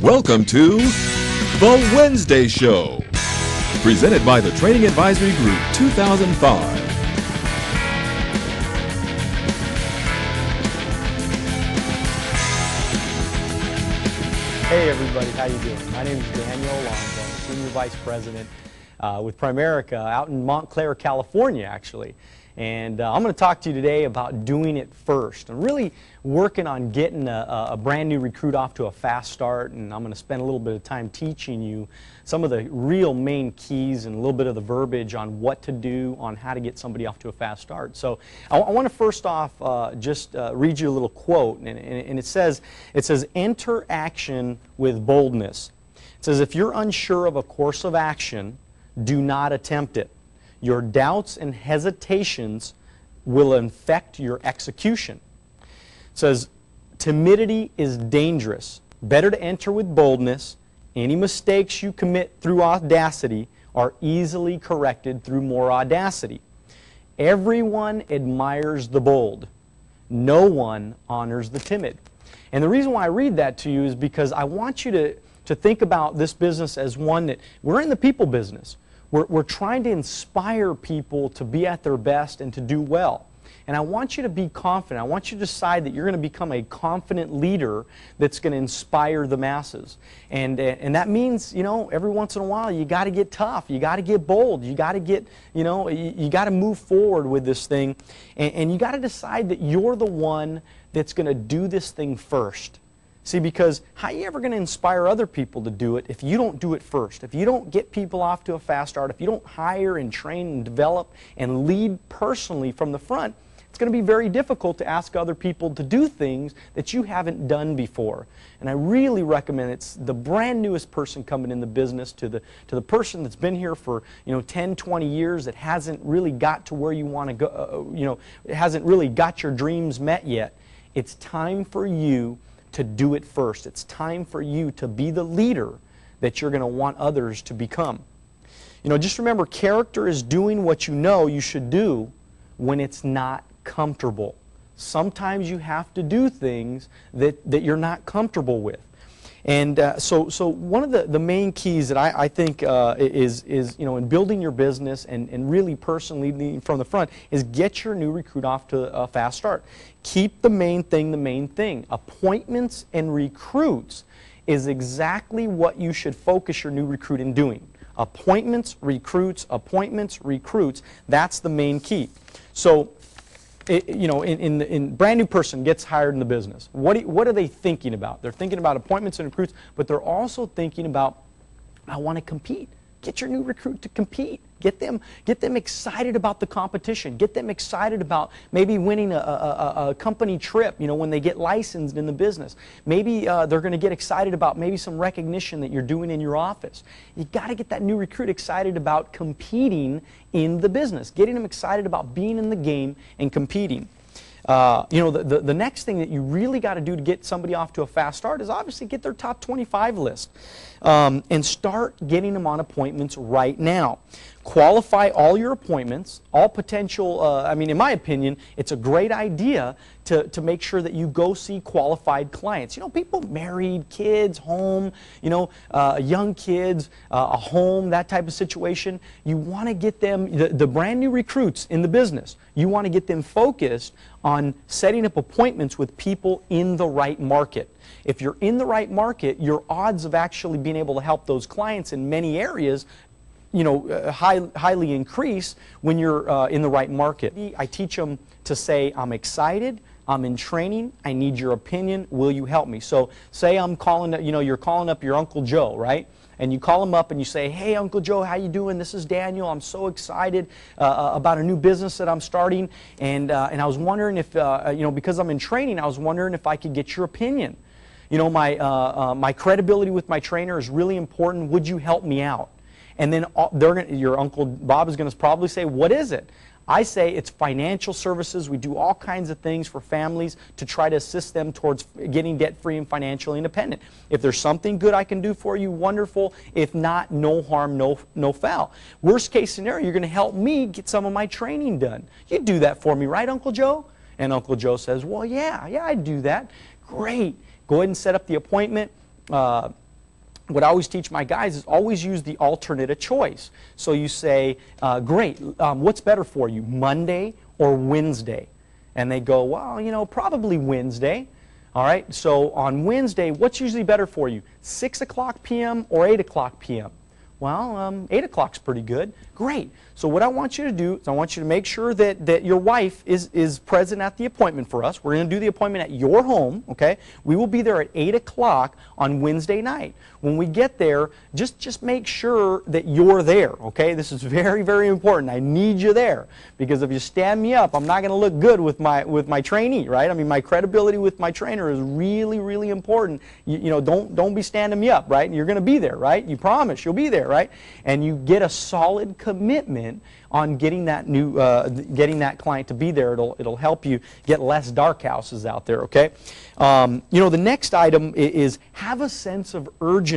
Welcome to The Wednesday Show, presented by the Training Advisory Group 2005. Hey everybody, how you doing? My name is Daniel Alonzo, Senior Vice President with Primerica out in Montclair, California actually. And I'm going to talk to you today about doing it first. I'm really working on getting a brand new recruit off to a fast start, and I'm going to spend a little bit of time teaching you some of the real main keys and a little bit of the verbiage on what to do, on how to get somebody off to a fast start. So I want to first off just read you a little quote, and it says, enter action with boldness. It says, if you're unsure of a course of action, do not attempt it. Your doubts and hesitations will infect your execution. It says, timidity is dangerous. Better to enter with boldness. Any mistakes you commit through audacity are easily corrected through more audacity. Everyone admires the bold. No one honors the timid. And the reason why I read that to you is because I want you to think about this business as one that we're in the people business. We're trying to inspire people to be at their best and to do well. And I want you to be confident. I want you to decide that you're going to become a confident leader that's going to inspire the masses. And that means, you know, every once in a while you got to get tough. You got to get bold. You got to get, you know, you got to move forward with this thing. And you got to decide that you're the one that's going to do this thing first. See, because how are you ever going to inspire other people to do it if you don't do it first? If you don't get people off to a fast start, if you don't hire and train and develop and lead personally from the front, it's going to be very difficult to ask other people to do things that you haven't done before. And I really recommend it's the brand newest person coming in the business to the person that's been here for 10, 20 years that hasn't really got to where you want to go, hasn't really got your dreams met yet. It's time for you to do it first. It's time for you to be the leader that you're going to want others to become. Just remember, character is doing what you know you should do when it's not comfortable. Sometimes you have to do things that you're not comfortable with. And so one of the main keys that I think is in building your business and really personally leading from the front is get your new recruit off to a fast start. Keep the main thing the main thing. Appointments and recruits is exactly what you should focus your new recruit in doing. Appointments, recruits, that's the main key. So in brand new person gets hired in the business. What are they thinking about? They're thinking about appointments and recruits, but they're also thinking about, I want to compete. Get your new recruit to compete. Get them excited about the competition. Get them excited about maybe winning a company trip, when they get licensed in the business. Maybe they're going to get excited about maybe some recognition that you're doing in your office. You got to get that new recruit excited about competing in the business, getting them excited about being in the game and competing. The next thing that you really got to do to get somebody off to a fast start is obviously get their top 25 list and start getting them on appointments right now. Qualify all your appointments, all potential, in my opinion, it's a great idea to make sure that you go see qualified clients. People married, kids, home, young kids, a home, that type of situation. You want to get them, the brand new recruits in the business, you want to get them focused on setting up appointments with people in the right market. If you're in the right market, your odds of actually being able to help those clients in many areas highly increase when you're in the right market. I teach them to say, I'm excited, I'm in training, I need your opinion, will you help me? So say I'm calling, you're calling up your Uncle Joe, right? And you call him up and you say, hey Uncle Joe, how you doing? This is Daniel, I'm so excited about a new business that I'm starting, and I was wondering if, because I'm in training, I was wondering if I could get your opinion. My credibility with my trainer is really important, would you help me out? And then your Uncle Bob is going to probably say, what is it? I say it's financial services. We do all kinds of things for families to try to assist them towards getting debt-free and financially independent. If there's something good I can do for you, wonderful. If not, no harm, no foul. Worst case scenario, you're going to help me get some of my training done. You do that for me, right, Uncle Joe? And Uncle Joe says, well, yeah, I'd do that. Great. Go ahead and set up the appointment. what I always teach my guys is always use the alternate of choice. So you say, great, what's better for you, Monday or Wednesday? And they go, well, you know, probably Wednesday. All right, so on Wednesday, what's usually better for you, 6 o'clock p.m. or 8 o'clock p.m.? Well, 8 o'clock's pretty good. Great. So what I want you to do is I want you to make sure that your wife is present at the appointment for us. We're going to do the appointment at your home, okay? We will be there at 8 o'clock on Wednesday night. When we get there, just make sure that you're there, okay? This is very, very important. I need you there, because if you stand me up, I'm not going to look good with my trainee, right? I mean, my credibility with my trainer is really, really important. You know, don't be standing me up, right? You're going to be there, right? You promise you'll be there, right? And you get a solid commitment on getting that getting that client to be there. It'll help you get less dark houses out there, okay? You know, the next item is have a sense of urgency.